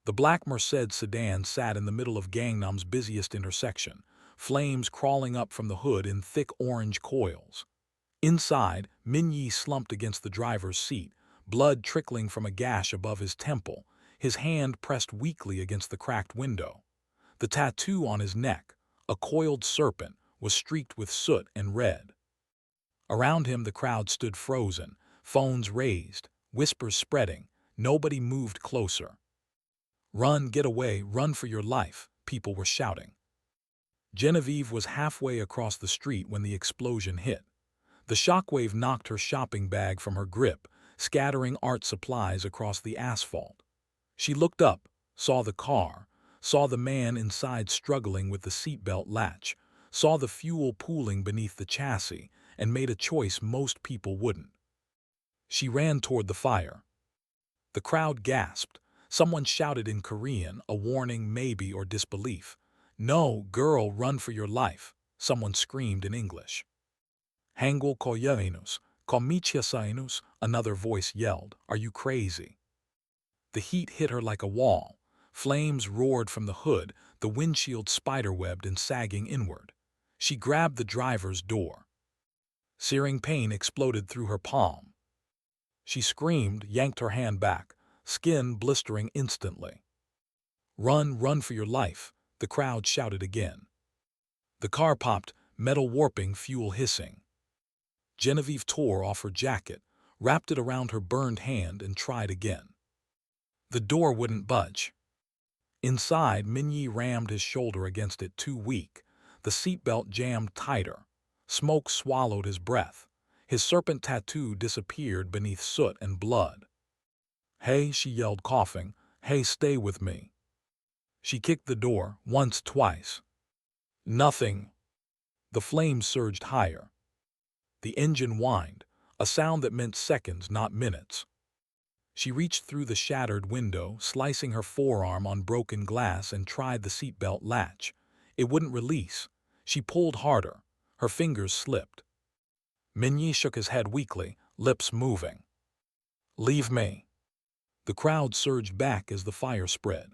The black Mercedes sedan sat in the middle of Gangnam's busiest intersection, flames crawling up from the hood in thick orange coils. Inside, Min-jae slumped against the driver's seat, blood trickling from a gash above his temple, his hand pressed weakly against the cracked window. The tattoo on his neck, a coiled serpent, was streaked with soot and red. Around him the crowd stood frozen, phones raised, whispers spreading. Nobody moved closer. "Run, get away, run for your life," people were shouting. Genevieve was halfway across the street when the explosion hit. The shockwave knocked her shopping bag from her grip, scattering art supplies across the asphalt. She looked up, saw the car, saw the man inside struggling with the seatbelt latch, saw the fuel pooling beneath the chassis, and made a choice most people wouldn't. She ran toward the fire. The crowd gasped. Someone shouted in Korean, a warning maybe or disbelief. "No, girl, run for your life," someone screamed in English. "Hangul koyerenus, komichiasainus," another voice yelled. "Are you crazy?" The heat hit her like a wall. Flames roared from the hood, the windshield spiderwebbed and sagging inward. She grabbed the driver's door. Searing pain exploded through her palm. She screamed, yanked her hand back, skin blistering instantly. "Run, run for your life," the crowd shouted again. The car popped, metal warping, fuel hissing. Genevieve tore off her jacket, wrapped it around her burned hand, and tried again. The door wouldn't budge. Inside, Min-jae rammed his shoulder against it, too weak. The seatbelt jammed tighter. Smoke swallowed his breath. His serpent tattoo disappeared beneath soot and blood. "Hey," she yelled, coughing. "Hey, stay with me." She kicked the door, once, twice. Nothing. The flames surged higher. The engine whined, a sound that meant seconds, not minutes. She reached through the shattered window, slicing her forearm on broken glass, and tried the seatbelt latch. It wouldn't release. She pulled harder. Her fingers slipped. Min-jae shook his head weakly, lips moving. "Leave me." The crowd surged back as the fire spread.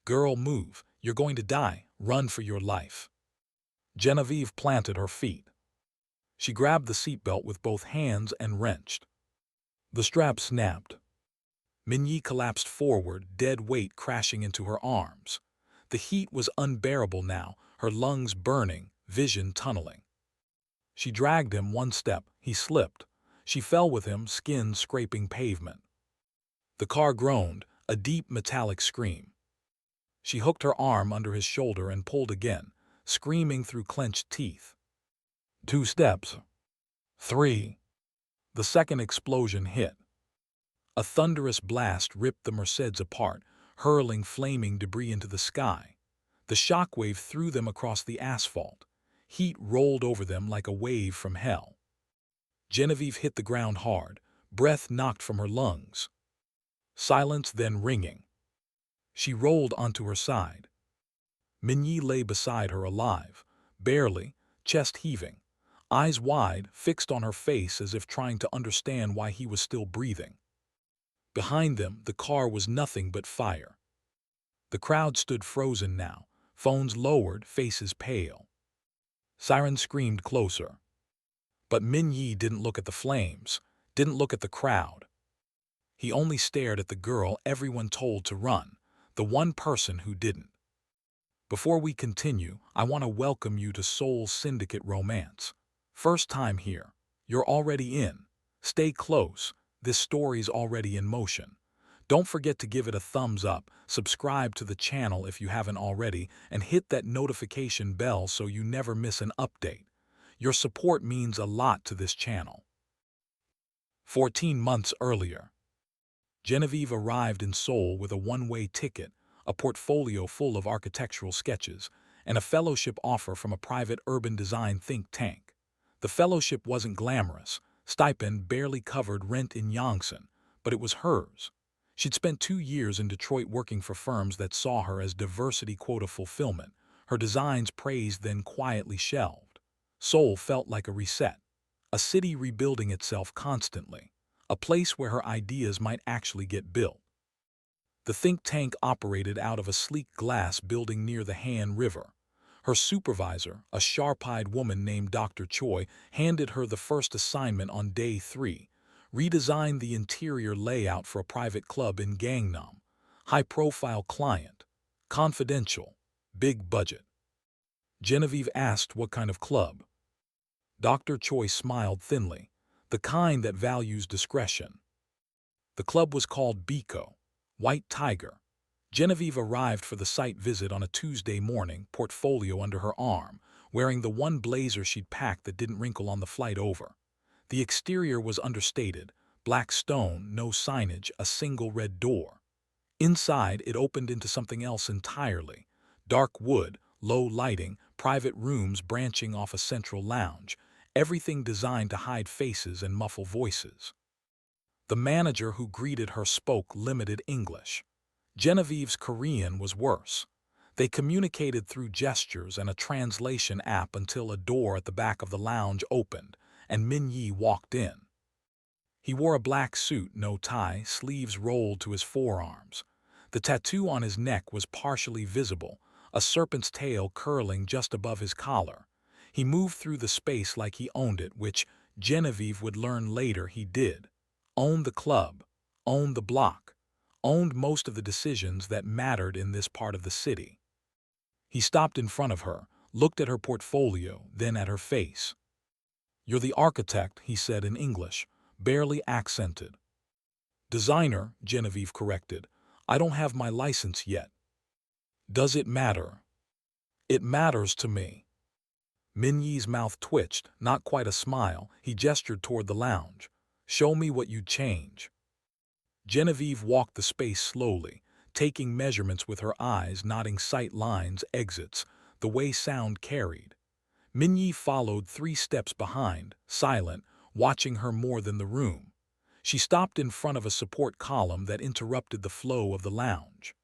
"Girl, move. You're going to die. Run for your life." Genevieve planted her feet. She grabbed the seatbelt with both hands and wrenched. The strap snapped. Min-jae collapsed forward, dead weight crashing into her arms. The heat was unbearable now, her lungs burning, vision tunneling. She dragged him one step. He slipped. She fell with him, skin scraping pavement. The car groaned, a deep metallic scream. She hooked her arm under his shoulder and pulled again, screaming through clenched teeth. 2 steps. 3. The second explosion hit. A thunderous blast ripped the Mercedes apart, hurling flaming debris into the sky. The shockwave threw them across the asphalt. Heat rolled over them like a wave from hell. Genevieve hit the ground hard, breath knocked from her lungs. Silence, then ringing. She rolled onto her side. Min-jae lay beside her, alive, barely, chest heaving, eyes wide, fixed on her face as if trying to understand why he was still breathing. Behind them, the car was nothing but fire. The crowd stood frozen now, phones lowered, faces pale. Sirens screamed closer. But Min-jae didn't look at the flames, didn't look at the crowd. He only stared at the girl everyone told to run, the one person who didn't. Before we continue, I want to welcome you to Soul Syndicate Romance. First time here. You're already in. Stay close. This story's already in motion. Don't forget to give it a thumbs up, subscribe to the channel if you haven't already, and hit that notification bell so you never miss an update. Your support means a lot to this channel. 14 months earlier, Genevieve arrived in Seoul with a one-way ticket, a portfolio full of architectural sketches, and a fellowship offer from a private urban design think tank. The fellowship wasn't glamorous, stipend barely covered rent in Yongsan, but it was hers. She'd spent 2 years in Detroit working for firms that saw her as diversity quota fulfillment, her designs praised then quietly shelved. Seoul felt like a reset, a city rebuilding itself constantly, a place where her ideas might actually get built. The think tank operated out of a sleek glass building near the Han River. Her supervisor, a sharp-eyed woman named Dr. Choi, handed her the first assignment on day 3. Redesign the interior layout for a private club in Gangnam. High-profile client. Confidential. Big budget. Genevieve asked what kind of club. Dr. Choi smiled thinly. The kind that values discretion. The club was called Biko, White Tiger. Genevieve arrived for the site visit on a Tuesday morning, portfolio under her arm, wearing the one blazer she'd packed that didn't wrinkle on the flight over. The exterior was understated, black stone, no signage, a single red door. Inside, it opened into something else entirely. Dark wood, low lighting, private rooms branching off a central lounge, everything designed to hide faces and muffle voices. The manager who greeted her spoke limited English. Genevieve's Korean was worse. They communicated through gestures and a translation app until a door at the back of the lounge opened, and Min-jae walked in. He wore a black suit, no tie, sleeves rolled to his forearms. The tattoo on his neck was partially visible, a serpent's tail curling just above his collar. He moved through the space like he owned it, which Genevieve would learn later he did. Owned the club, owned the block, owned most of the decisions that mattered in this part of the city. He stopped in front of her, looked at her portfolio, then at her face. "You're the architect," he said in English, barely accented. "Designer," Genevieve corrected. "I don't have my license yet." "Does it matter?" "It matters to me." Min-jae's mouth twitched, not quite a smile. He gestured toward the lounge. "Show me what you'd change." Genevieve walked the space slowly, taking measurements with her eyes, nodding sight lines, exits, the way sound carried. Min-jae followed 3 steps behind, silent, watching her more than the room. She stopped in front of a support column that interrupted the flow of the lounge.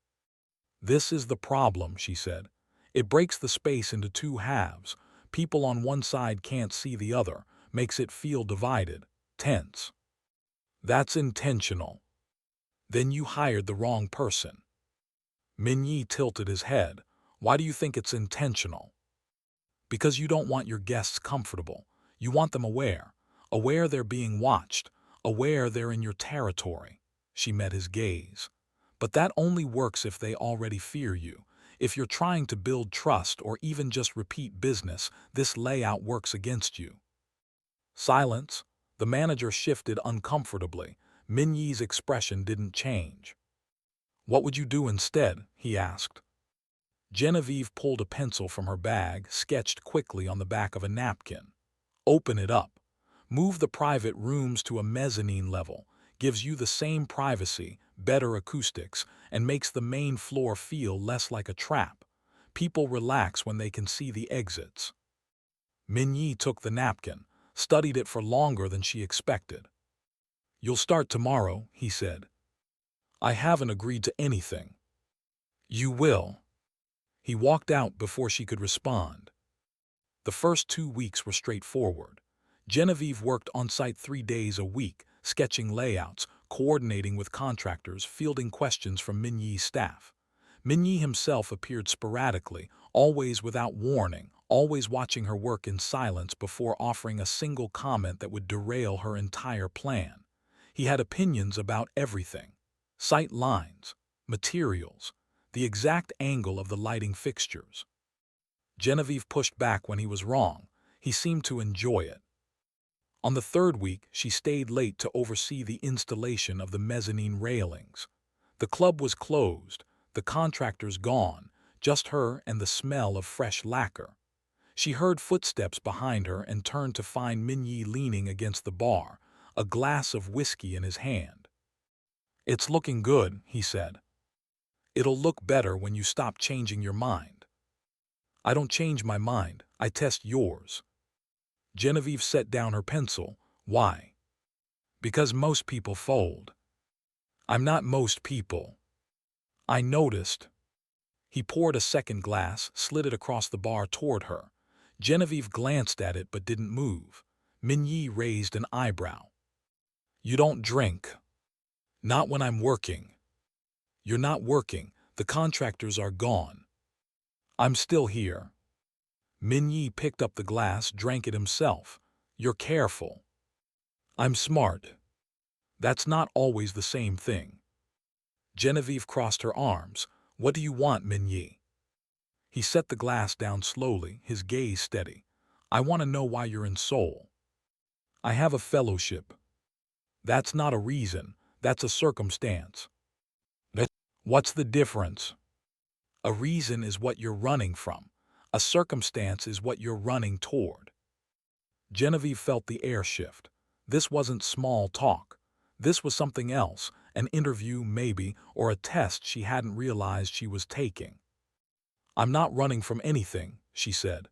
"This is the problem," she said. "It breaks the space into 2 halves. People on one side can't see the other, makes it feel divided, tense." "That's intentional." "Then you hired the wrong person." Min-jae tilted his head. "Why do you think it's intentional?" "Because you don't want your guests comfortable. You want them aware. Aware they're being watched. Aware they're in your territory." She met his gaze. "But that only works if they already fear you. If you're trying to build trust or even just repeat business, this layout works against you." Silence. The manager shifted uncomfortably. Min-jae's expression didn't change. "What would you do instead?" he asked. Genevieve pulled a pencil from her bag, sketched quickly on the back of a napkin. "Open it up. Move the private rooms to a mezzanine level. Gives you the same privacy, better acoustics, and makes the main floor feel less like a trap. People relax when they can see the exits." Min-jae took the napkin, studied it for longer than she expected. "You'll start tomorrow," he said. "I haven't agreed to anything." "You will." He walked out before she could respond. The first 2 weeks were straightforward. Genevieve worked on-site 3 days a week, sketching layouts, coordinating with contractors, fielding questions from Min-jae's staff. Min-jae himself appeared sporadically, always without warning, always watching her work in silence before offering a single comment that would derail her entire plan. He had opinions about everything. Sight lines, materials, the exact angle of the lighting fixtures. Genevieve pushed back when he was wrong. He seemed to enjoy it. On the 3rd week, she stayed late to oversee the installation of the mezzanine railings. The club was closed, the contractors gone, just her and the smell of fresh lacquer. She heard footsteps behind her and turned to find Min-jae leaning against the bar, a glass of whiskey in his hand. "It's looking good," he said. "It'll look better when you stop changing your mind." "I don't change my mind, I test yours." Genevieve set down her pencil. "Why?" "Because most people fold." "I'm not most people." "I noticed." He poured a second glass, slid it across the bar toward her. Genevieve glanced at it but didn't move. Min-jae raised an eyebrow. "You don't drink." "Not when I'm working." You're not working. The contractors are gone. I'm still here. Min-jae picked up the glass, drank it himself. You're careful. I'm smart. That's not always the same thing. Genevieve crossed her arms. What do you want, Min-jae? He set the glass down slowly, his gaze steady. I want to know why you're in Seoul. I have a fellowship. That's not a reason. That's a circumstance. What's the difference? A reason is what you're running from. A circumstance is what you're running toward. Genevieve felt the air shift. This wasn't small talk. This was something else, an interview maybe, or a test she hadn't realized she was taking. I'm not running from anything, she said.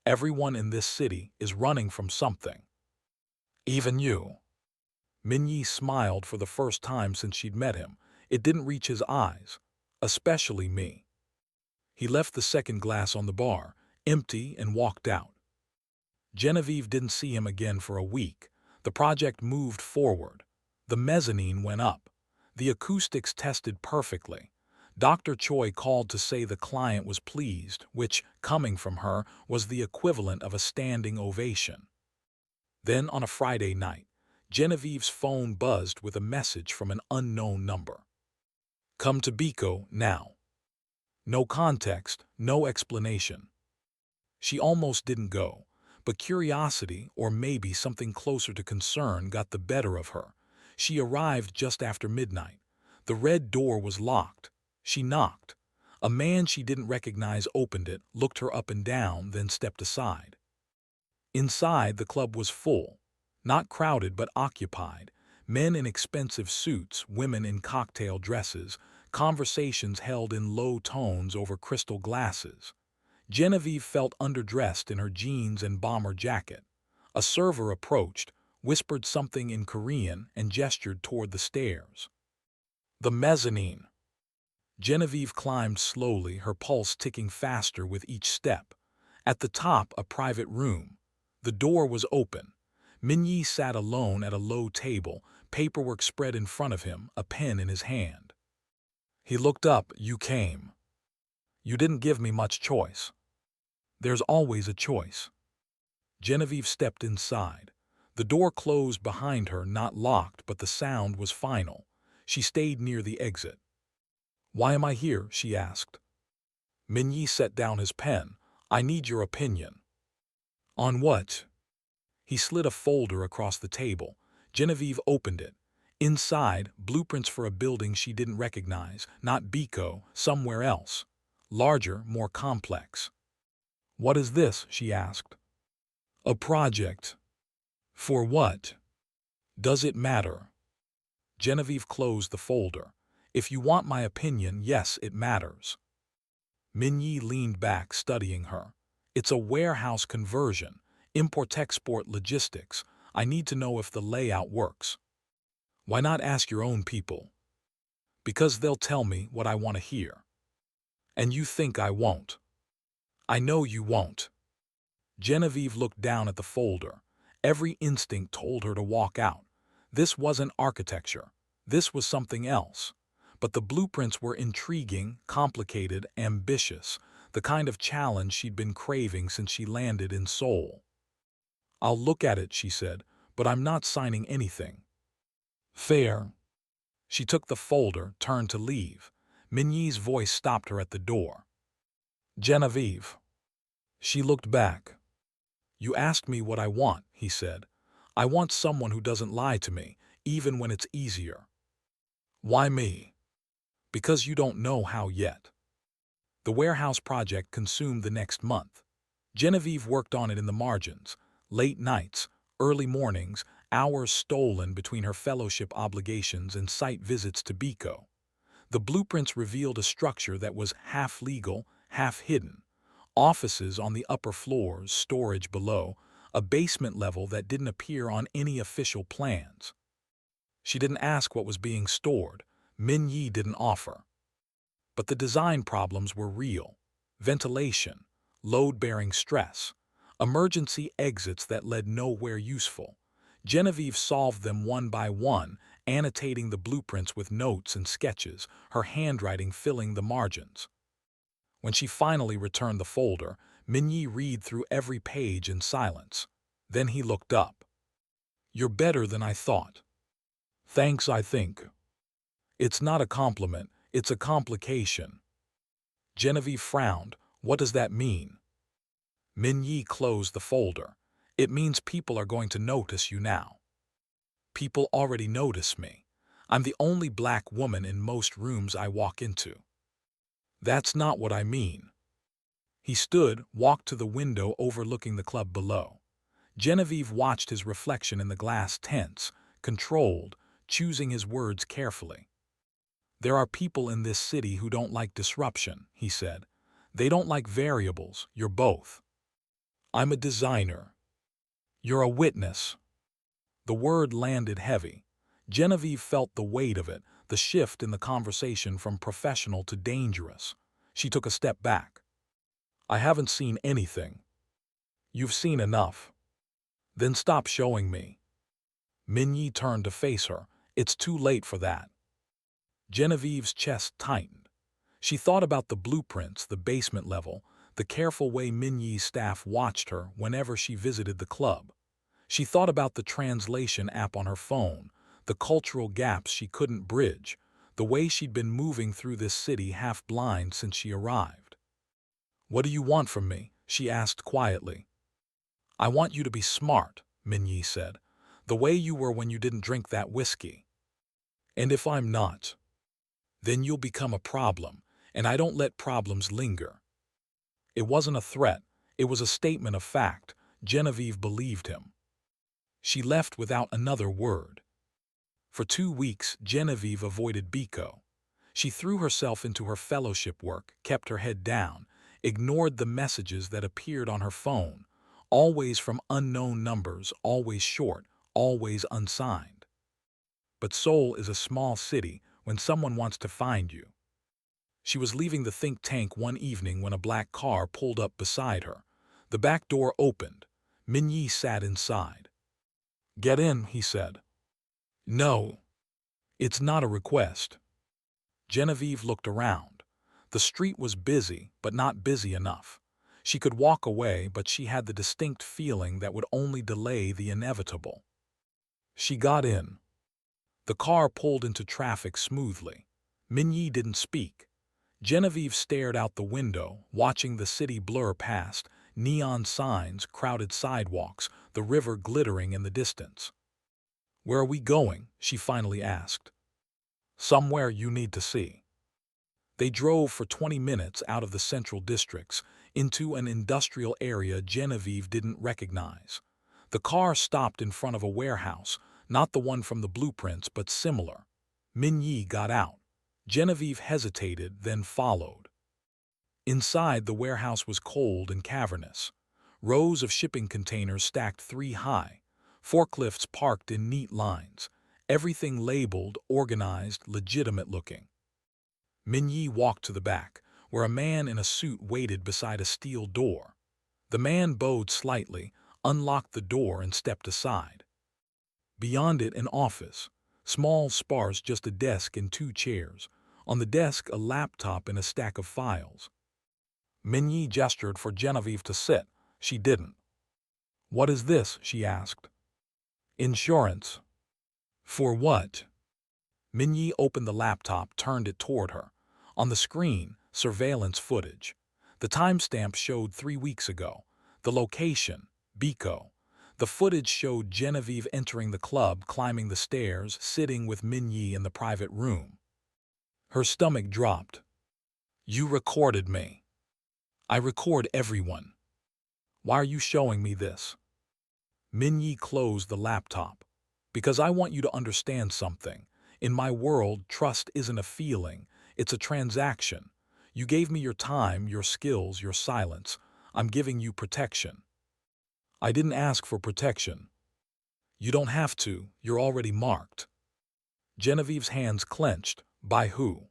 Everyone in this city is running from something. Even you. Min-jae smiled for the first time since she'd met him. It didn't reach his eyes. Especially me. He left the second glass on the bar, empty, and walked out. Genevieve didn't see him again for a week. The project moved forward. The mezzanine went up. The acoustics tested perfectly. Dr. Choi called to say the client was pleased, which, coming from her, was the equivalent of a standing ovation. Then, on a Friday night, Genevieve's phone buzzed with a message from an unknown number. Come to Biko now. No context, no explanation. She almost didn't go, but curiosity, or maybe something closer to concern, got the better of her. She arrived just after midnight. The red door was locked. She knocked. A man she didn't recognize opened it, looked her up and down, then stepped aside. Inside, the club was full. Not crowded, but occupied. Men in expensive suits, women in cocktail dresses, conversations held in low tones over crystal glasses. Genevieve felt underdressed in her jeans and bomber jacket. A server approached, whispered something in Korean, and gestured toward the stairs. The mezzanine. Genevieve climbed slowly, her pulse ticking faster with each step. At the top, a private room. The door was open. Min-jae sat alone at a low table, paperwork spread in front of him, a pen in his hand. He looked up. You came. You didn't give me much choice. There's always a choice. Genevieve stepped inside. The door closed behind her, not locked, but the sound was final. She stayed near the exit. Why am I here? She asked. Min-jae set down his pen. I need your opinion. On what? He slid a folder across the table. Genevieve opened it. Inside, blueprints for a building she didn't recognize, not Biko, somewhere else. Larger, more complex. What is this? She asked. A project. For what? Does it matter? Genevieve closed the folder. If you want my opinion, yes, it matters. Min-jae leaned back, studying her. It's a warehouse conversion, import-export logistics. I need to know if the layout works. Why not ask your own people? Because they'll tell me what I want to hear. And you think I won't. I know you won't. Genevieve looked down at the folder. Every instinct told her to walk out. This wasn't architecture. This was something else. But the blueprints were intriguing, complicated, ambitious, the kind of challenge she'd been craving since she landed in Seoul. I'll look at it, she said, but I'm not signing anything. Fair. She took the folder, turned to leave. Min-jae's voice stopped her at the door. Genevieve. She looked back. You asked me what I want, he said. I want someone who doesn't lie to me, even when it's easier. Why me? Because you don't know how yet. The warehouse project consumed the next month. Genevieve worked on it in the margins, late nights, early mornings, hours stolen between her fellowship obligations and site visits to Biko. The blueprints revealed a structure that was half legal, half hidden. Offices on the upper floors, storage below, a basement level that didn't appear on any official plans. She didn't ask what was being stored. Min-jae didn't offer. But the design problems were real. Ventilation, load-bearing stress, emergency exits that led nowhere useful. Genevieve solved them one by one, annotating the blueprints with notes and sketches, her handwriting filling the margins. When she finally returned the folder, Min-jae read through every page in silence. Then he looked up. "You're better than I thought." "Thanks, I think." "It's not a compliment, it's a complication." Genevieve frowned. "What does that mean?" Min-jae closed the folder. "It means people are going to notice you now." "People already notice me. I'm the only black woman in most rooms I walk into." "That's not what I mean." He stood, walked to the window overlooking the club below. Genevieve watched his reflection in the glass, tense, controlled, choosing his words carefully. "There are people in this city who don't like disruption," he said. "They don't like variables. You're both." "I'm a designer." "You're a witness." The word landed heavy. Genevieve felt the weight of it, the shift in the conversation from professional to dangerous. She took a step back. "I haven't seen anything." "You've seen enough." "Then stop showing me." Min-jae turned to face her. "It's too late for that." Genevieve's chest tightened. She thought about the blueprints, the basement level, the careful way Min-jae's staff watched her whenever she visited the club. She thought about the translation app on her phone, the cultural gaps she couldn't bridge, the way she'd been moving through this city half-blind since she arrived. "What do you want from me?" she asked quietly. "I want you to be smart," Min-jae said, "the way you were when you didn't drink that whiskey." "And if I'm not?" "Then you'll become a problem, and I don't let problems linger." It wasn't a threat, it was a statement of fact. Genevieve believed him. She left without another word. For 2 weeks, Genevieve avoided Biko. She threw herself into her fellowship work, kept her head down, ignored the messages that appeared on her phone, always from unknown numbers, always short, always unsigned. But Seoul is a small city when someone wants to find you. She was leaving the think tank one evening when a black car pulled up beside her. The back door opened. Min-jae sat inside. "Get in," he said. "No. It's not a request." Genevieve looked around. The street was busy, but not busy enough. She could walk away, but she had the distinct feeling that would only delay the inevitable. She got in. The car pulled into traffic smoothly. Min-jae didn't speak. Genevieve stared out the window, watching the city blur past, neon signs, crowded sidewalks, the river glittering in the distance. "Where are we going?" she finally asked. "Somewhere you need to see." They drove for 20 minutes out of the central districts, into an industrial area Genevieve didn't recognize. The car stopped in front of a warehouse, not the one from the blueprints, but similar. Min-jae got out. Genevieve hesitated, then followed. Inside, the warehouse was cold and cavernous. Rows of shipping containers stacked 3 high. Forklifts parked in neat lines. Everything labeled, organized, legitimate-looking. Min-jae walked to the back, where a man in a suit waited beside a steel door. The man bowed slightly, unlocked the door, and stepped aside. Beyond it, an office. Small, sparse, just a desk and 2 chairs. On the desk, a laptop and a stack of files. Min-jae gestured for Genevieve to sit. She didn't. "What is this?" she asked. "Insurance." "For what?" Min-jae opened the laptop, turned it toward her. On the screen, surveillance footage. The timestamp showed 3 weeks ago. The location, Biko. The footage showed Genevieve entering the club, climbing the stairs, sitting with Min-jae in the private room. Her stomach dropped. "You recorded me." "I record everyone." "Why are you showing me this?" Min-jae closed the laptop. "Because I want you to understand something. In my world, trust isn't a feeling, it's a transaction. You gave me your time, your skills, your silence. I'm giving you protection." "I didn't ask for protection." "You don't have to, you're already marked." Genevieve's hands clenched. "By who?"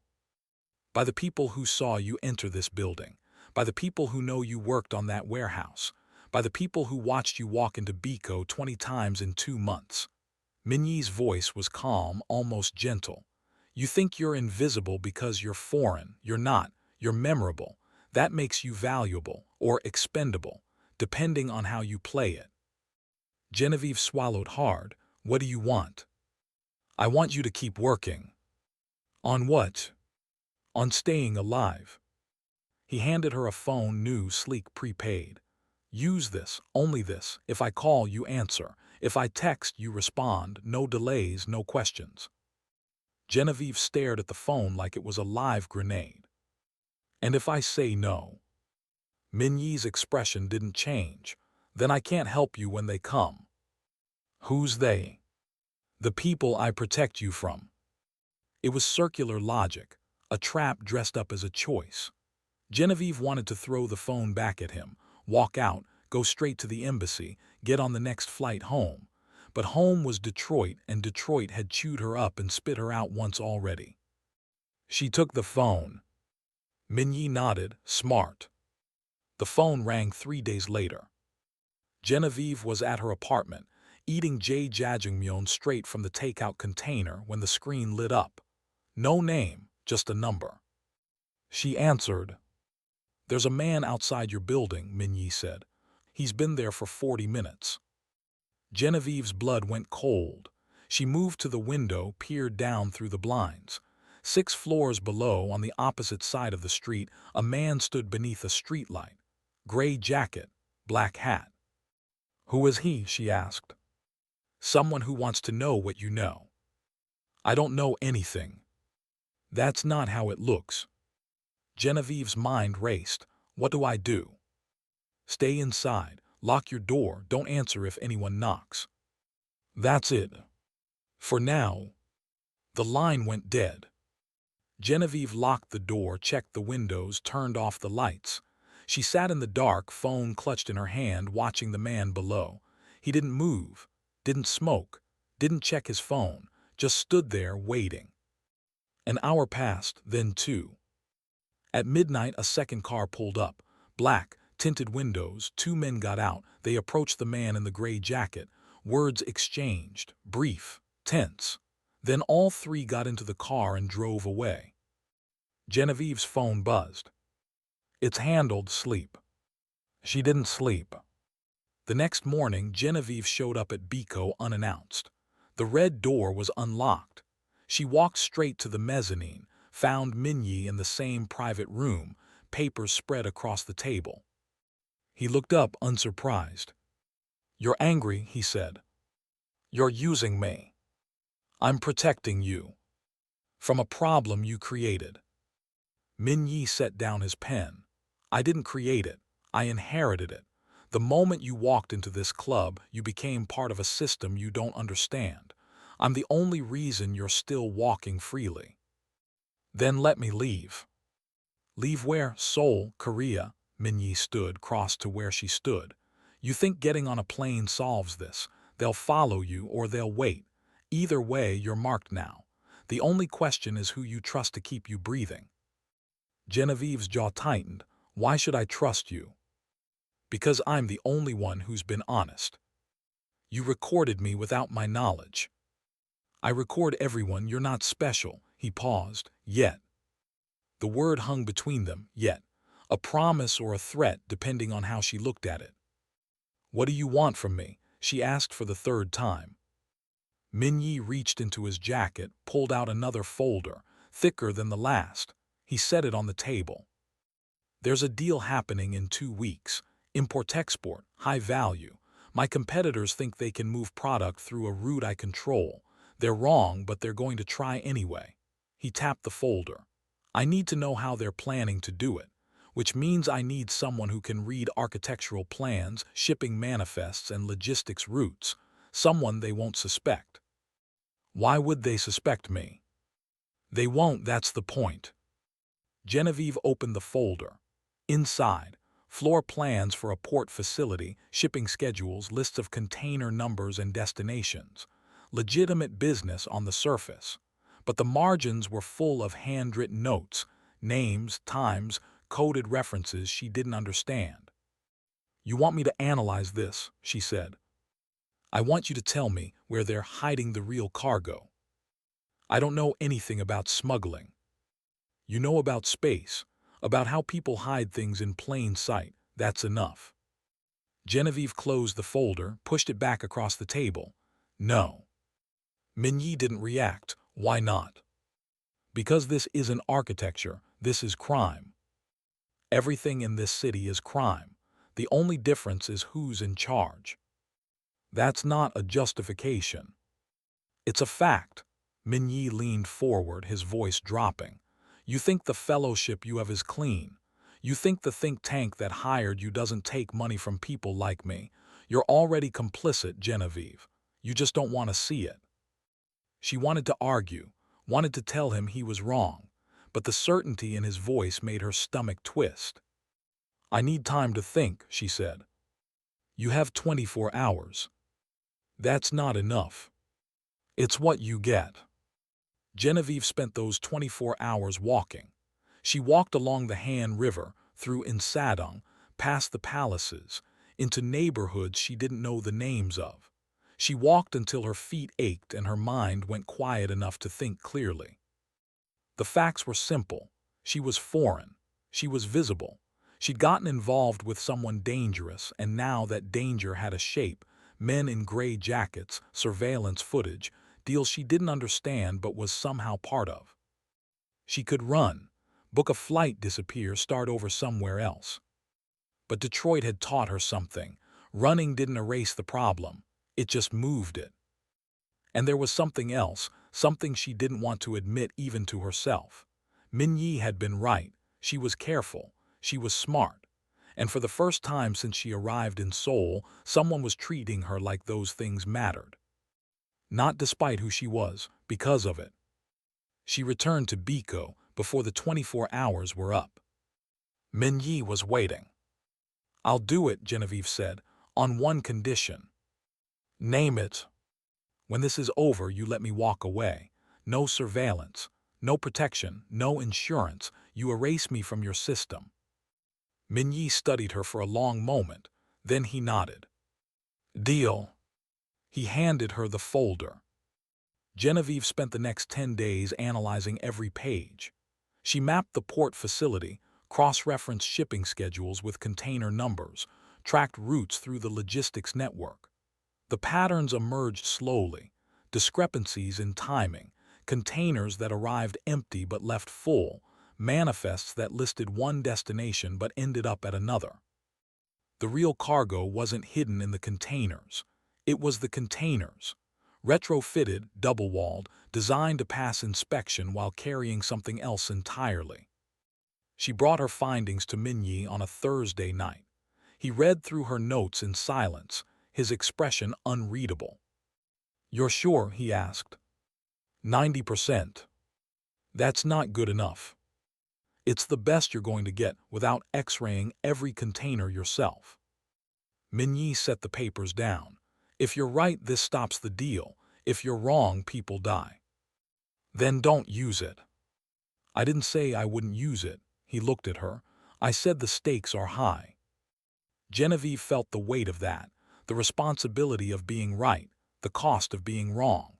"By the people who saw you enter this building. By the people who know you worked on that warehouse. By the people who watched you walk into Biko 20 times in 2 months. Min-jae's voice was calm, almost gentle. You think you're invisible because you're foreign. You're not. You're memorable. That makes you valuable or expendable, depending on how you play it. Genevieve swallowed hard. What do you want? I want you to keep working. On what? On staying alive. He handed her a phone, new, sleek, prepaid. Use this, only this. If I call, you answer. If I text, you respond. No delays, no questions. Genevieve stared at the phone like it was a live grenade. And if I say no? Min-jae's expression didn't change. Then I can't help you when they come. Who's they? The people I protect you from. It was circular logic, a trap dressed up as a choice. Genevieve wanted to throw the phone back at him, walk out, go straight to the embassy, get on the next flight home. But home was Detroit, and Detroit had chewed her up and spit her out once already. She took the phone. Min-jae nodded, smart. The phone rang 3 days later. Genevieve was at her apartment, eating jjajangmyeon straight from the takeout container when the screen lit up. No name, just a number. She answered. There's a man outside your building, Min-jae said. He's been there for 40 minutes. Genevieve's blood went cold. She moved to the window, peered down through the blinds. 6 floors below, on the opposite side of the street, a man stood beneath a streetlight. Gray jacket, black hat. Who is he? She asked. Someone who wants to know what you know. I don't know anything. That's not how it looks. Genevieve's mind raced. What do I do? Stay inside, lock your door, don't answer if anyone knocks. That's it. For now. The line went dead. Genevieve locked the door, checked the windows, turned off the lights. She sat in the dark, phone clutched in her hand, watching the man below. He didn't move, didn't smoke, didn't check his phone, just stood there waiting. An hour passed, then 2. At midnight, a second car pulled up. Black, tinted windows, 2 men got out. They approached the man in the gray jacket. Words exchanged, brief, tense. Then all 3 got into the car and drove away. Genevieve's phone buzzed. It's handled, sleep. She didn't sleep. The next morning, Genevieve showed up at Biko unannounced. The red door was unlocked. She walked straight to the mezzanine, found Min-jae in the same private room, papers spread across the table. He looked up, unsurprised. You're angry, he said. You're using me. I'm protecting you. From a problem you created. Min-jae set down his pen. I didn't create it. I inherited it. The moment you walked into this club, you became part of a system you don't understand. I'm the only reason you're still walking freely. Then let me leave. Leave where? Seoul, Korea. Min-jae stood, crossed to where she stood. You think getting on a plane solves this? They'll follow you or they'll wait. Either way, you're marked now. The only question is who you trust to keep you breathing. Genevieve's jaw tightened. Why should I trust you? Because I'm the only one who's been honest. You recorded me without my knowledge. I record everyone. You're not special. He paused. Yet. The word hung between them. Yet. A promise or a threat, depending on how she looked at it. What do you want from me? She asked for the 3rd time. Min-jae reached into his jacket, pulled out another folder, thicker than the last. He set it on the table. There's a deal happening in 2 weeks. Import-export, high value. My competitors think they can move product through a route I control. They're wrong, but they're going to try anyway. He tapped the folder. I need to know how they're planning to do it, which means I need someone who can read architectural plans, shipping manifests, and logistics routes. Someone they won't suspect. Why would they suspect me? They won't, that's the point. Genevieve opened the folder. Inside, floor plans for a port facility, shipping schedules, lists of container numbers and destinations. Legitimate business on the surface. But the margins were full of handwritten notes, names, times, coded references she didn't understand. You want me to analyze this, she said. I want you to tell me where they're hiding the real cargo. I don't know anything about smuggling. You know about space, about how people hide things in plain sight. That's enough. Genevieve closed the folder, pushed it back across the table. No. Min-jae didn't react. Why not? Because this isn't architecture, this is crime. Everything in this city is crime. The only difference is who's in charge. That's not a justification. It's a fact. Min-jae leaned forward, his voice dropping. You think the fellowship you have is clean. You think the think tank that hired you doesn't take money from people like me. You're already complicit, Genevieve. You just don't want to see it. She wanted to argue, wanted to tell him he was wrong, but the certainty in his voice made her stomach twist. I need time to think, she said. You have 24 hours. That's not enough. It's what you get. Genevieve spent those 24 hours walking. She walked along the Han River, through Insadong, past the palaces, into neighborhoods she didn't know the names of. She walked until her feet ached and her mind went quiet enough to think clearly. The facts were simple. She was foreign. She was visible. She'd gotten involved with someone dangerous, and now that danger had a shape: men in gray jackets, surveillance footage, deals she didn't understand but was somehow part of. She could run, book a flight, disappear, start over somewhere else. But Detroit had taught her something. Running didn't erase the problem. It just moved it. And there was something else, something she didn't want to admit even to herself. Min-jae had been right. She was careful. She was smart. And for the first time since she arrived in Seoul, someone was treating her like those things mattered. Not despite who she was, because of it. She returned to Biko before the 24 hours were up. Min-jae was waiting. I'll do it, Genevieve said, on one condition. Name it. When this is over, you let me walk away. No surveillance, no protection, no insurance. You erase me from your system. Min-jae studied her for a long moment. Then he nodded. Deal. He handed her the folder. Genevieve spent the next 10 days analyzing every page. She mapped the port facility, cross-referenced shipping schedules with container numbers, tracked routes through the logistics network. The patterns emerged slowly: discrepancies in timing, containers that arrived empty but left full, manifests that listed one destination but ended up at another. The real cargo wasn't hidden in the containers. It was the containers. Retrofitted, double-walled, designed to pass inspection while carrying something else entirely. She brought her findings to Min-jae on a Thursday night. He read through her notes in silence, his expression unreadable. You're sure? He asked. 90%. That's not good enough. It's the best you're going to get without x-raying every container yourself. Min-jae set the papers down. If you're right, this stops the deal. If you're wrong, people die. Then don't use it. I didn't say I wouldn't use it. He looked at her. I said the stakes are high. Genevieve felt the weight of that, the responsibility of being right, the cost of being wrong.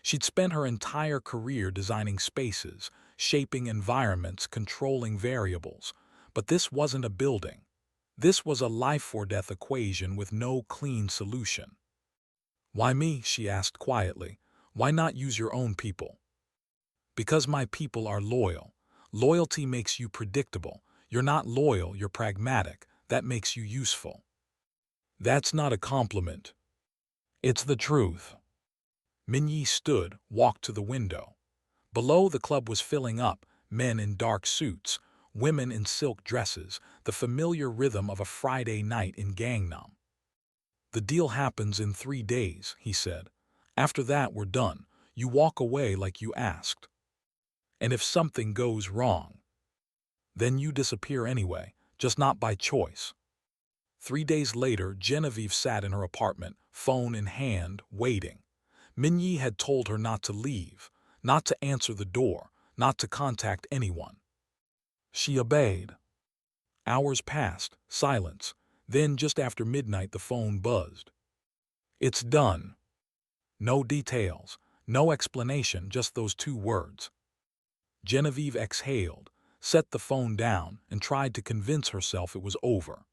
She'd spent her entire career designing spaces, shaping environments, controlling variables. But this wasn't a building. This was a life-or-death equation with no clean solution. Why me? She asked quietly. Why not use your own people? Because my people are loyal. Loyalty makes you predictable. You're not loyal, you're pragmatic. That makes you useful. That's not a compliment. It's the truth. Min-jae stood, walked to the window. Below, the club was filling up, men in dark suits, women in silk dresses, the familiar rhythm of a Friday night in Gangnam. The deal happens in 3 days, he said. After that, we're done. You walk away like you asked. And if something goes wrong, then you disappear anyway, just not by choice. 3 days later, Genevieve sat in her apartment, phone in hand, waiting. Min-jae had told her not to leave, not to answer the door, not to contact anyone. She obeyed. Hours passed, silence. Then, just after midnight, the phone buzzed. It's done. No details, no explanation, just those two words. Genevieve exhaled, set the phone down, and tried to convince herself it was over.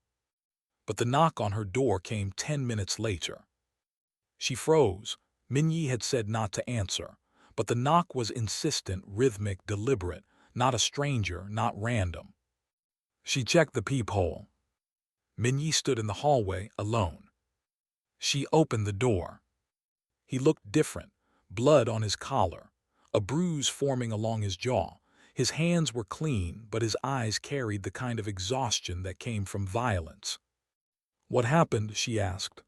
But the knock on her door came 10 minutes later. She froze. Min-jae had said not to answer, but the knock was insistent, rhythmic, deliberate, not a stranger, not random. She checked the peephole. Min-jae stood in the hallway, alone. She opened the door. He looked different, blood on his collar, a bruise forming along his jaw. His hands were clean, but his eyes carried the kind of exhaustion that came from violence. "What happened?" she asked.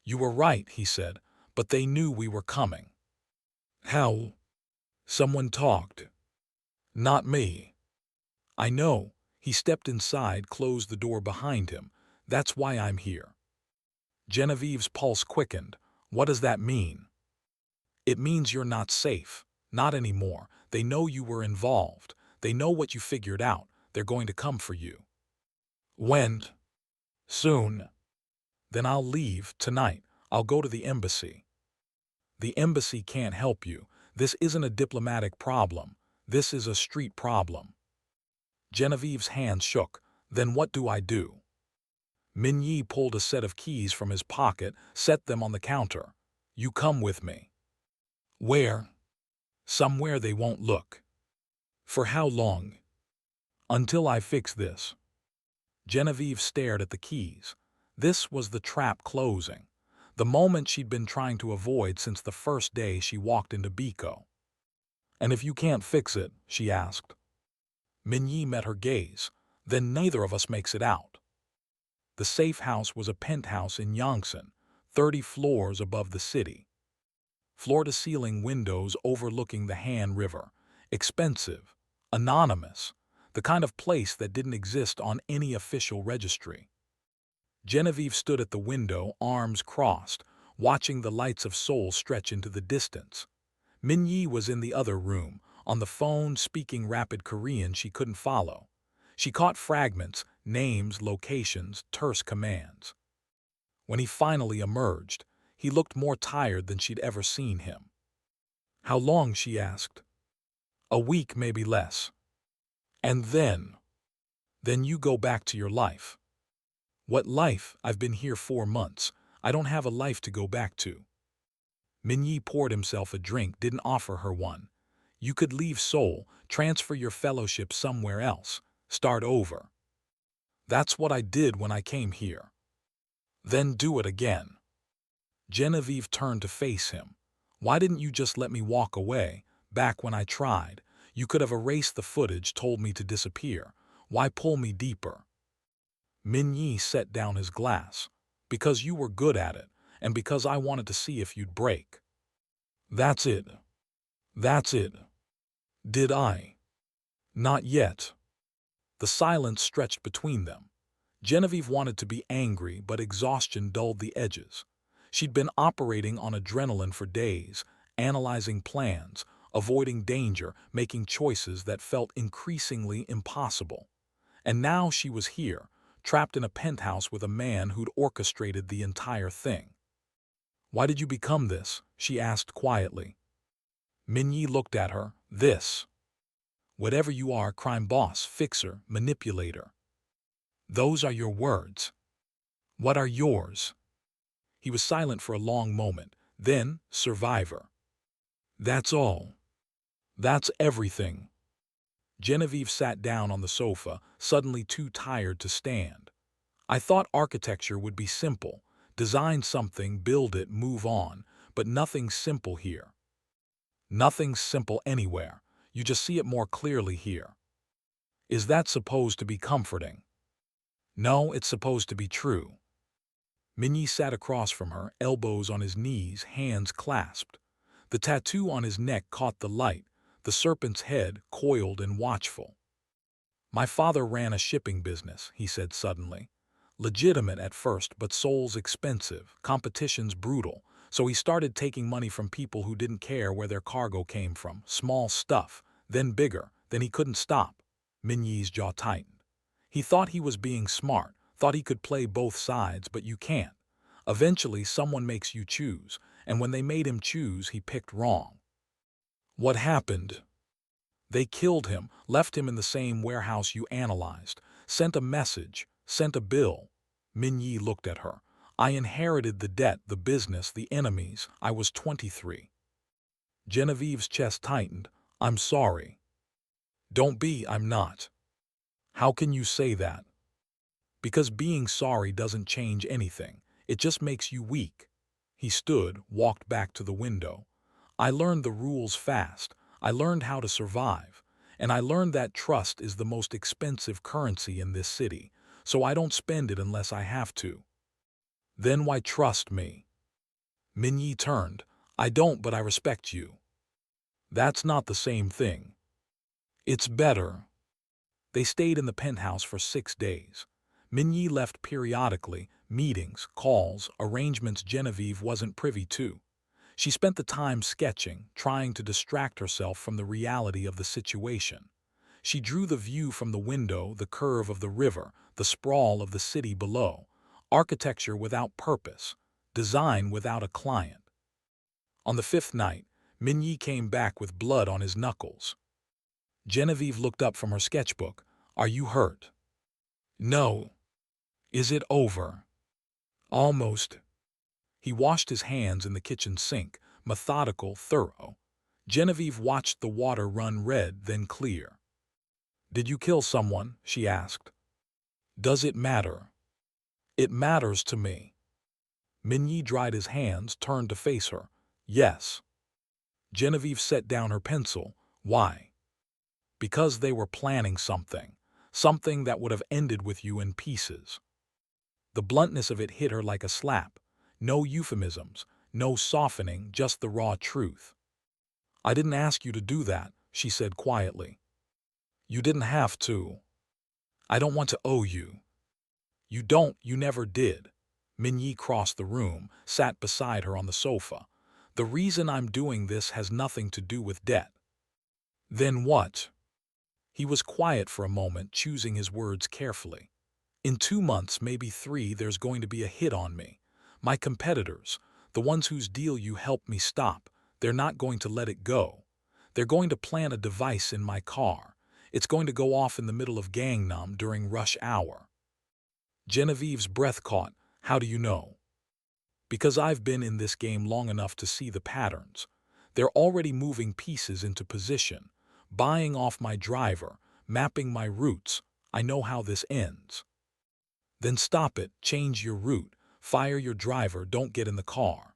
"You were right," he said, "but they knew we were coming." "How?" "Someone talked." "Not me." "I know." He stepped inside, closed the door behind him. "That's why I'm here." Genevieve's pulse quickened. "What does that mean?" "It means you're not safe. Not anymore. They know you were involved. They know what you figured out. They're going to come for you." "When?" "Soon." "Then I'll leave, tonight. I'll go to the embassy." "The embassy can't help you. This isn't a diplomatic problem. This is a street problem." Genevieve's hands shook. "Then what do I do?" Min-jae pulled a set of keys from his pocket, set them on the counter. "You come with me." "Where?" "Somewhere they won't look." "For how long?" "Until I fix this." Genevieve stared at the keys. This was the trap closing. The moment she'd been trying to avoid since the first day she walked into Biko. "And if you can't fix it?" she asked. Min-jae met her gaze. "Then neither of us makes it out." The safe house was a penthouse in Yongsan, 30 floors above the city. Floor-to-ceiling windows overlooking the Han River. Expensive. Anonymous. The kind of place that didn't exist on any official registry. Genevieve stood at the window, arms crossed, watching the lights of Seoul stretch into the distance. Min-jae was in the other room, on the phone, speaking rapid Korean she couldn't follow. She caught fragments, names, locations, terse commands. When he finally emerged, he looked more tired than she'd ever seen him. "How long?" she asked. "A week, maybe less." "And then?" "Then you go back to your life." "What life? I've been here 4 months. I don't have a life to go back to." Min-jae poured himself a drink, didn't offer her one. "You could leave Seoul, transfer your fellowship somewhere else, start over." "That's what I did when I came here." "Then do it again." Genevieve turned to face him. "Why didn't you just let me walk away, back when I tried? You could have erased the footage, told me to disappear. Why pull me deeper?" Min-jae set down his glass. "Because you were good at it, and because I wanted to see if you'd break." "That's it." "That's it." "Did I?" "Not yet." The silence stretched between them. Genevieve wanted to be angry, but exhaustion dulled the edges. She'd been operating on adrenaline for days, analyzing plans, avoiding danger, making choices that felt increasingly impossible. And now she was here, trapped in a penthouse with a man who'd orchestrated the entire thing. "Why did you become this?" she asked quietly. Min-jae looked at her. "This. Whatever you are, crime boss, fixer, manipulator. Those are your words. What are yours?" He was silent for a long moment. Then, survivor. "That's all. That's everything." Genevieve sat down on the sofa, suddenly too tired to stand. "I thought architecture would be simple. Design something, build it, move on. But nothing's simple here." "Nothing's simple anywhere. You just see it more clearly here." "Is that supposed to be comforting?" "No, it's supposed to be true." Min-jae sat across from her, elbows on his knees, hands clasped. The tattoo on his neck caught the light, the serpent's head, coiled and watchful. "My father ran a shipping business," he said suddenly. "Legitimate at first, but Seoul's expensive, competition's brutal, so he started taking money from people who didn't care where their cargo came from, small stuff, then bigger, then he couldn't stop." Min-jae's jaw tightened. He thought he was being smart, thought he could play both sides, but you can't. Eventually, someone makes you choose, and when they made him choose, he picked wrong. What happened? They killed him, left him in the same warehouse you analyzed, sent a message, sent a bill. Min-jae looked at her. I inherited the debt, the business, the enemies. I was 23. Genevieve's chest tightened. I'm sorry. Don't be, I'm not. How can you say that? Because being sorry doesn't change anything. It just makes you weak. He stood, walked back to the window. I learned the rules fast. I learned how to survive. And I learned that trust is the most expensive currency in this city, so I don't spend it unless I have to. Then why trust me? Min-jae turned. I don't, but I respect you. That's not the same thing. It's better. They stayed in the penthouse for 6 days. Min-jae left periodically, meetings, calls, arrangements Genevieve wasn't privy to. She spent the time sketching, trying to distract herself from the reality of the situation. She drew the view from the window, the curve of the river, the sprawl of the city below, architecture without purpose, design without a client. On the 5th night, Min-jae came back with blood on his knuckles. Genevieve looked up from her sketchbook. Are you hurt? No. Is it over? Almost. He washed his hands in the kitchen sink, methodical, thorough. Genevieve watched the water run red, then clear. Did you kill someone? She asked. Does it matter? It matters to me. Min-jae dried his hands, turned to face her. Yes. Genevieve set down her pencil. Why? Because they were planning something. Something that would have ended with you in pieces. The bluntness of it hit her like a slap. No euphemisms, no softening, just the raw truth. I didn't ask you to do that, she said quietly. You didn't have to. I don't want to owe you. You don't, you never did. Min-jae crossed the room, sat beside her on the sofa. The reason I'm doing this has nothing to do with debt. Then what? He was quiet for a moment, choosing his words carefully. In 2 months, maybe 3, there's going to be a hit on me. My competitors, the ones whose deal you helped me stop, they're not going to let it go. They're going to plant a device in my car. It's going to go off in the middle of Gangnam during rush hour. Genevieve's breath caught. How do you know? Because I've been in this game long enough to see the patterns. They're already moving pieces into position, buying off my driver, mapping my routes. I know how this ends. Then stop it, change your route, fire your driver, don't get in the car.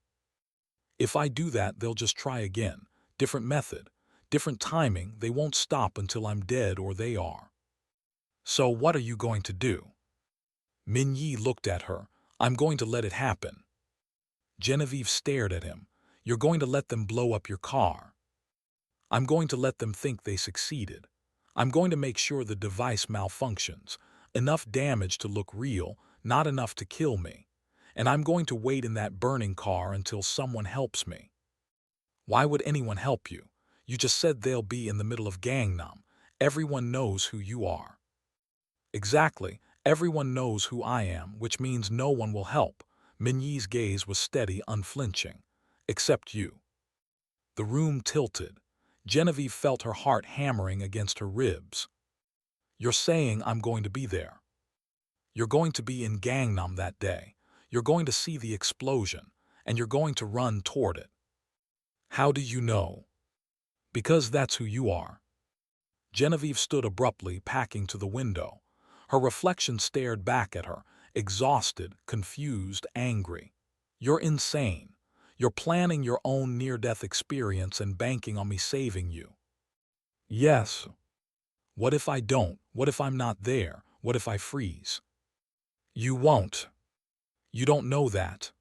If I do that, they'll just try again. Different method, different timing, they won't stop until I'm dead or they are. So what are you going to do? Min-jae looked at her. I'm going to let it happen. Genevieve stared at him. You're going to let them blow up your car. I'm going to let them think they succeeded. I'm going to make sure the device malfunctions. Enough damage to look real, not enough to kill me. And I'm going to wait in that burning car until someone helps me. Why would anyone help you? You just said they'll be in the middle of Gangnam. Everyone knows who you are. Exactly. Everyone knows who I am, which means no one will help. Min-jae's gaze was steady, unflinching. Except you. The room tilted. Genevieve felt her heart hammering against her ribs. You're saying I'm going to be there. You're going to be in Gangnam that day. You're going to see the explosion, and you're going to run toward it. How do you know? Because that's who you are. Genevieve stood abruptly, packing to the window. Her reflection stared back at her, exhausted, confused, angry. You're insane. You're planning your own near-death experience and banking on me saving you. Yes. What if I don't? What if I'm not there? What if I freeze? You won't. You don't know that.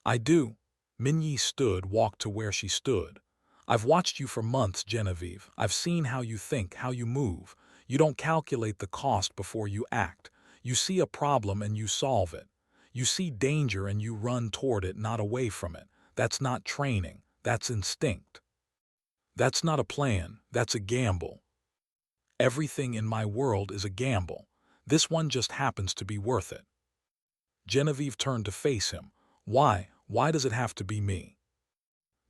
I do. Min-jae stood, walked to where she stood. I've watched you for months, Genevieve. I've seen how you think, how you move. You don't calculate the cost before you act. You see a problem and you solve it. You see danger and you run toward it, not away from it. That's not training. That's instinct. That's not a plan. That's a gamble. Everything in my world is a gamble. This one just happens to be worth it. Genevieve turned to face him. Why? Why does it have to be me?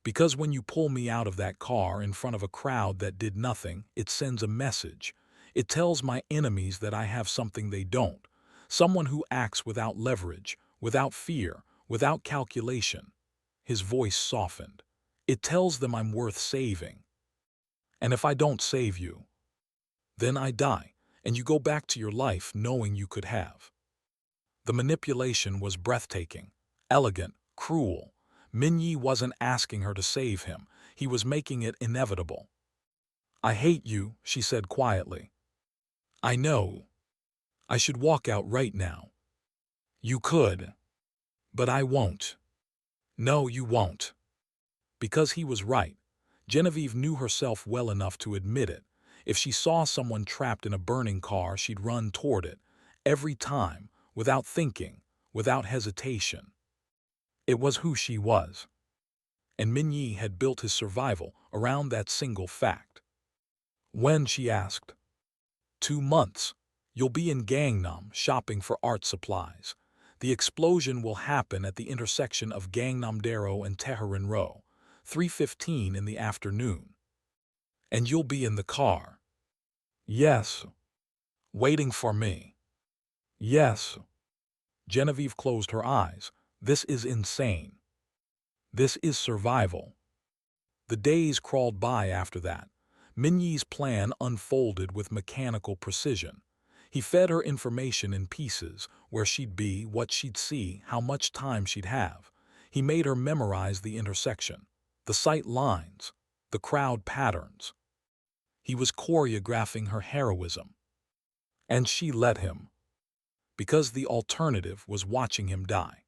Because when you pull me out of that car in front of a crowd that did nothing, it sends a message. It tells my enemies that I have something they don't. Someone who acts without leverage, without fear, without calculation. His voice softened. It tells them I'm worth saving. And if I don't save you, then I die, and you go back to your life knowing you could have. The manipulation was breathtaking, elegant, cruel. Min-jae wasn't asking her to save him. He was making it inevitable. I hate you, she said quietly. I know. I should walk out right now. You could. But I won't. No, you won't. Because he was right. Genevieve knew herself well enough to admit it. If she saw someone trapped in a burning car, she'd run toward it. Every time, without thinking, without hesitation. It was who she was. And Min-jae had built his survival around that single fact. When, she asked. 2 months. You'll be in Gangnam shopping for art supplies. The explosion will happen at the intersection of Gangnam-daro and Tehran-ro, 3:15 in the afternoon. And you'll be in the car. Yes. Waiting for me. Yes. Genevieve closed her eyes. This is insane. This is survival. The days crawled by after that. Min-jae's plan unfolded with mechanical precision. He fed her information in pieces, where she'd be, what she'd see, how much time she'd have. He made her memorize the intersection, the sight lines, the crowd patterns. He was choreographing her heroism. And she let him. Because the alternative was watching him die.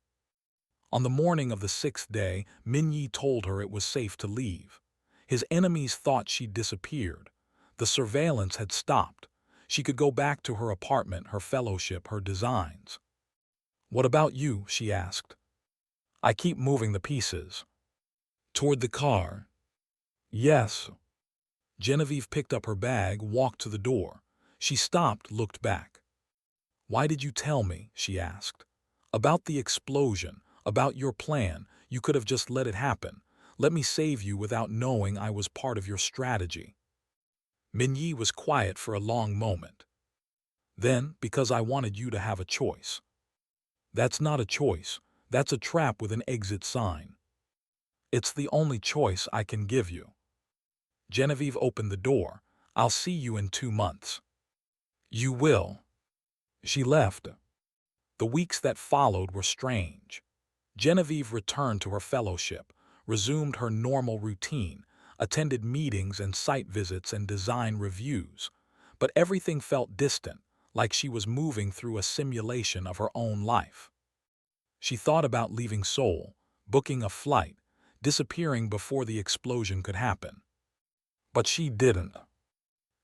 On the morning of the 6th day, Min-jae told her it was safe to leave. His enemies thought she'd disappeared. The surveillance had stopped. She could go back to her apartment, her fellowship, her designs. What about you? She asked. I keep moving the pieces. Toward the car. Yes. Genevieve picked up her bag, walked to the door. She stopped, looked back. Why did you tell me? She asked. About the explosion, about your plan. You could have just let it happen. Let me save you without knowing I was part of your strategy. Min-jae was quiet for a long moment. Then, because I wanted you to have a choice. That's not a choice. That's a trap with an exit sign. It's the only choice I can give you. Genevieve opened the door. I'll see you in 2 months. You will. She left. The weeks that followed were strange. Genevieve returned to her fellowship, resumed her normal routine, attended meetings and site visits and design reviews. But everything felt distant, like she was moving through a simulation of her own life. She thought about leaving Seoul, booking a flight, disappearing before the explosion could happen. But she didn't.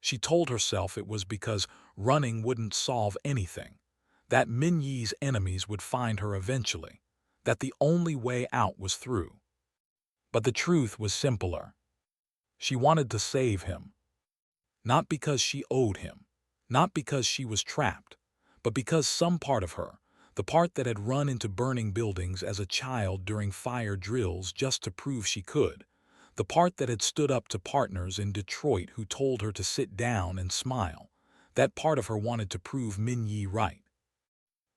She told herself it was because running wouldn't solve anything, that Min-jae's enemies would find her eventually, that the only way out was through. But the truth was simpler. She wanted to save him. Not because she owed him, not because she was trapped, but because some part of her, the part that had run into burning buildings as a child during fire drills just to prove she could, the part that had stood up to partners in Detroit who told her to sit down and smile, that part of her wanted to prove Min-jae right.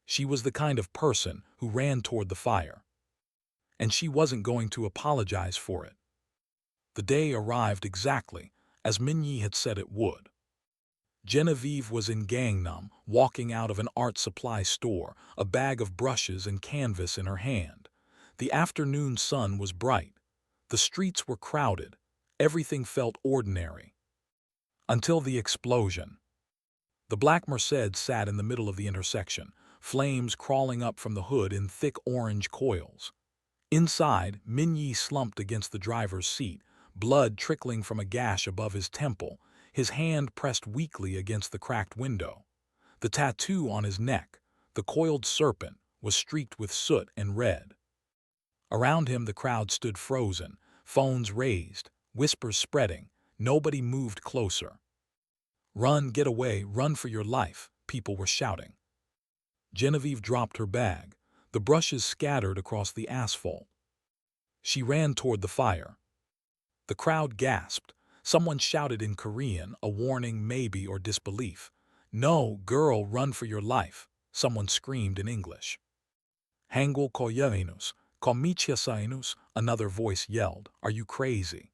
She was the kind of person who ran toward the fire. And she wasn't going to apologize for it. The day arrived exactly as Min-jae had said it would. Genevieve was in Gangnam, walking out of an art supply store, a bag of brushes and canvas in her hand. The afternoon sun was bright. The streets were crowded. Everything felt ordinary. Until the explosion. The black Merced sat in the middle of the intersection, flames crawling up from the hood in thick orange coils. Inside, Min-jae slumped against the driver's seat, blood trickling from a gash above his temple, his hand pressed weakly against the cracked window. The tattoo on his neck, the coiled serpent, was streaked with soot and red. Around him the crowd stood frozen, phones raised, whispers spreading. Nobody moved closer. Run, get away, run for your life, people were shouting. Genevieve dropped her bag. The brushes scattered across the asphalt. She ran toward the fire. The crowd gasped. Someone shouted in Korean, a warning maybe or disbelief. "No, girl, run for your life," someone screamed in English. "Hangul koyainus, komichiasainus," another voice yelled. "Are you crazy?"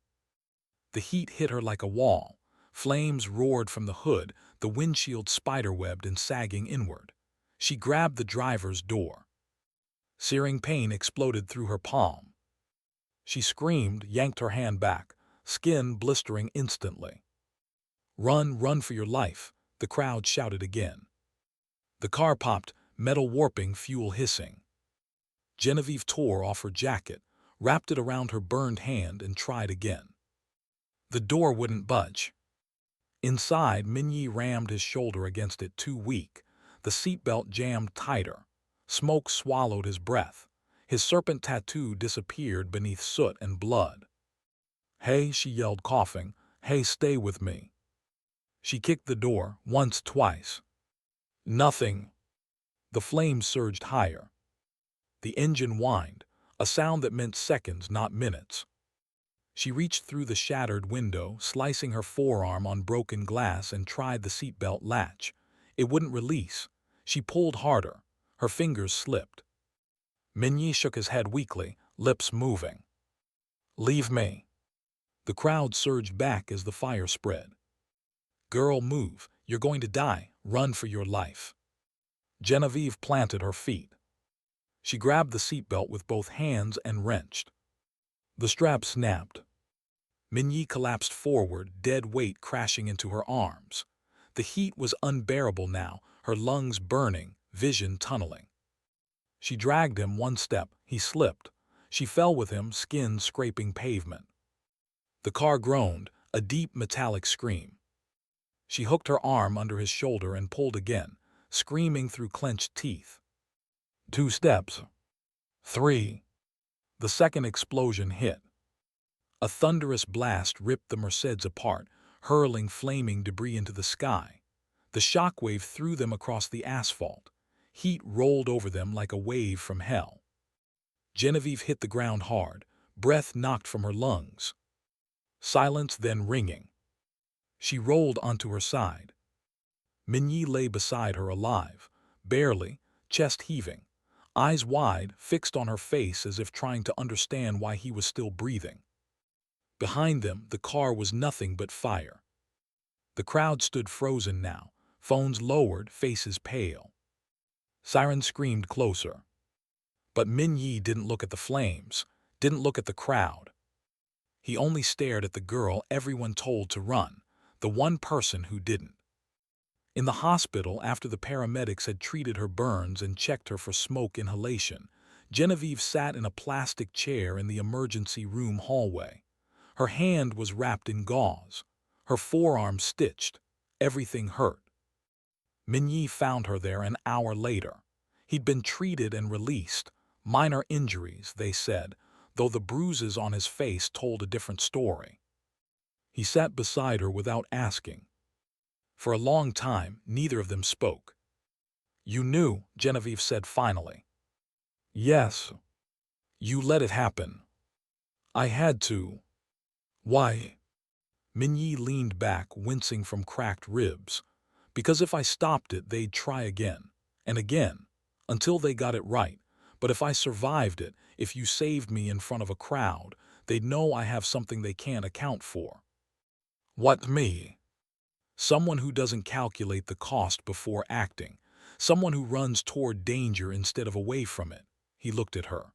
The heat hit her like a wall. Flames roared from the hood, the windshield spiderwebbed and sagging inward. She grabbed the driver's door. Searing pain exploded through her palm. She screamed, yanked her hand back, skin blistering instantly. "Run, run for your life," the crowd shouted again. The car popped, metal warping, fuel hissing. Genevieve tore off her jacket, wrapped it around her burned hand, and tried again. The door wouldn't budge. Inside, Min-jae rammed his shoulder against it, too weak. The seatbelt jammed tighter. Smoke swallowed his breath. His serpent tattoo disappeared beneath soot and blood. "Hey," she yelled, coughing. "Hey, stay with me." She kicked the door, once, twice. Nothing. The flames surged higher. The engine whined, a sound that meant seconds, not minutes. She reached through the shattered window, slicing her forearm on broken glass, and tried the seatbelt latch. It wouldn't release. She pulled harder. Her fingers slipped. Min-jae shook his head weakly, lips moving. "Leave me." The crowd surged back as the fire spread. "Girl, move. You're going to die. Run for your life." Genevieve planted her feet. She grabbed the seatbelt with both hands and wrenched. The strap snapped. Min-jae collapsed forward, dead weight crashing into her arms. The heat was unbearable now, her lungs burning, vision tunneling. She dragged him one step. He slipped. She fell with him, skin scraping pavement. The car groaned, a deep metallic scream. She hooked her arm under his shoulder and pulled again, screaming through clenched teeth. 2 steps. 3. The second explosion hit. A thunderous blast ripped the Mercedes apart, hurling flaming debris into the sky. The shockwave threw them across the asphalt. Heat rolled over them like a wave from hell. Genevieve hit the ground hard, breath knocked from her lungs. Silence, then ringing. She rolled onto her side. Min-jae lay beside her, alive, barely, chest heaving, eyes wide, fixed on her face as if trying to understand why he was still breathing. Behind them, the car was nothing but fire. The crowd stood frozen now, phones lowered, faces pale. Sirens screamed closer. But Min-jae didn't look at the flames, didn't look at the crowd. He only stared at the girl everyone told to run, the one person who didn't. In the hospital, after the paramedics had treated her burns and checked her for smoke inhalation, Genevieve sat in a plastic chair in the emergency room hallway. Her hand was wrapped in gauze, her forearm stitched, everything hurt. Min-jae found her there an hour later. He'd been treated and released, minor injuries, they said, though the bruises on his face told a different story. He sat beside her without asking. For a long time, neither of them spoke. "You knew," Genevieve said finally. "Yes. You let it happen." "I had to." "Why?" Min-jae leaned back, wincing from cracked ribs. "Because if I stopped it, they'd try again, and again, until they got it right. But if I survived it, if you saved me in front of a crowd, they'd know I have something they can't account for." "What, me?" "Someone who doesn't calculate the cost before acting. Someone who runs toward danger instead of away from it." He looked at her.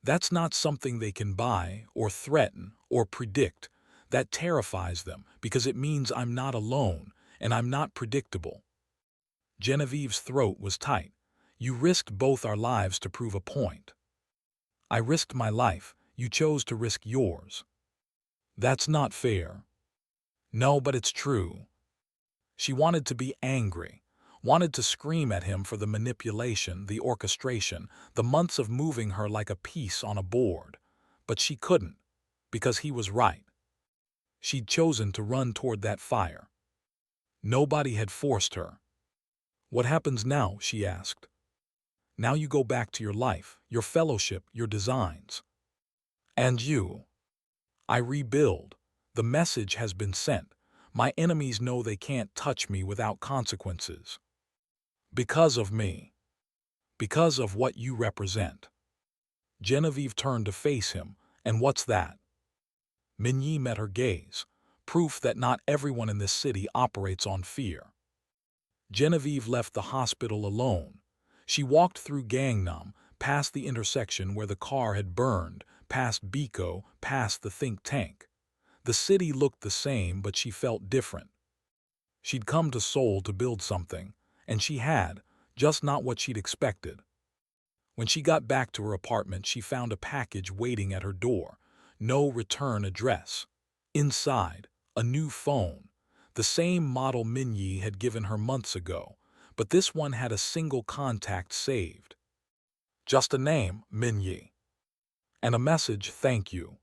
"That's not something they can buy, or threaten, or predict. That terrifies them, because it means I'm not alone, and I'm not predictable." Genevieve's throat was tight. "You risked both our lives to prove a point." "I risked my life. You chose to risk yours." "That's not fair." "No, but it's true." She wanted to be angry, wanted to scream at him for the manipulation, the orchestration, the months of moving her like a piece on a board. But she couldn't, because he was right. She'd chosen to run toward that fire. Nobody had forced her. "What happens now?" she asked. Now you go back to your life, your fellowship, your designs. And you. I rebuild. The message has been sent. My enemies know they can't touch me without consequences. Because of me. Because of what you represent. Genevieve turned to face him, and what's that? Min-jae met her gaze, proof that not everyone in this city operates on fear. Genevieve left the hospital alone. She walked through Gangnam, past the intersection where the car had burned, past Biko, past the think tank. The city looked the same, but she felt different. She'd come to Seoul to build something, and she had, just not what she'd expected. When she got back to her apartment, she found a package waiting at her door. No return address. Inside, a new phone. The same model Min-jae had given her months ago, but this one had a single contact saved. Just a name, Min-jae. And a message, thank you.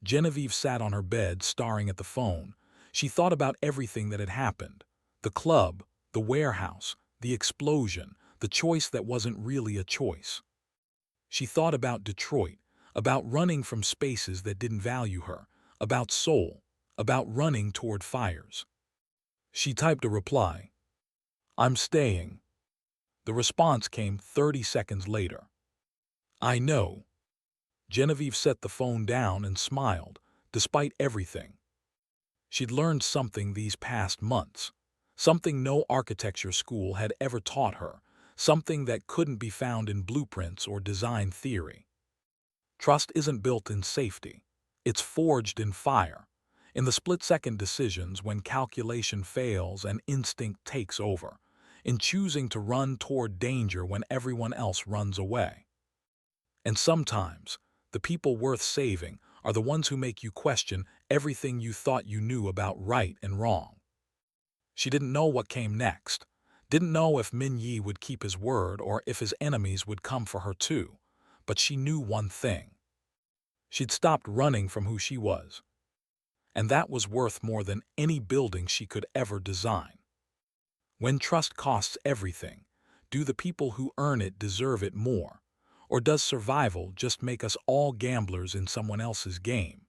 Genevieve sat on her bed, staring at the phone. She thought about everything that had happened. The club, the warehouse, the explosion, the choice that wasn't really a choice. She thought about Detroit, about running from spaces that didn't value her, about Seoul, about running toward fires. She typed a reply. I'm staying. The response came 30 seconds later. I know. Genevieve set the phone down and smiled, despite everything. She'd learned something these past months, something no architecture school had ever taught her, something that couldn't be found in blueprints or design theory. Trust isn't built in safety. It's forged in fire, in the split-second decisions when calculation fails and instinct takes over, in choosing to run toward danger when everyone else runs away. And sometimes, the people worth saving are the ones who make you question everything you thought you knew about right and wrong. She didn't know what came next, didn't know if Min-jae would keep his word or if his enemies would come for her too, but she knew one thing. She'd stopped running from who she was, and that was worth more than any building she could ever design. When trust costs everything, do the people who earn it deserve it more? Or does survival just make us all gamblers in someone else's game?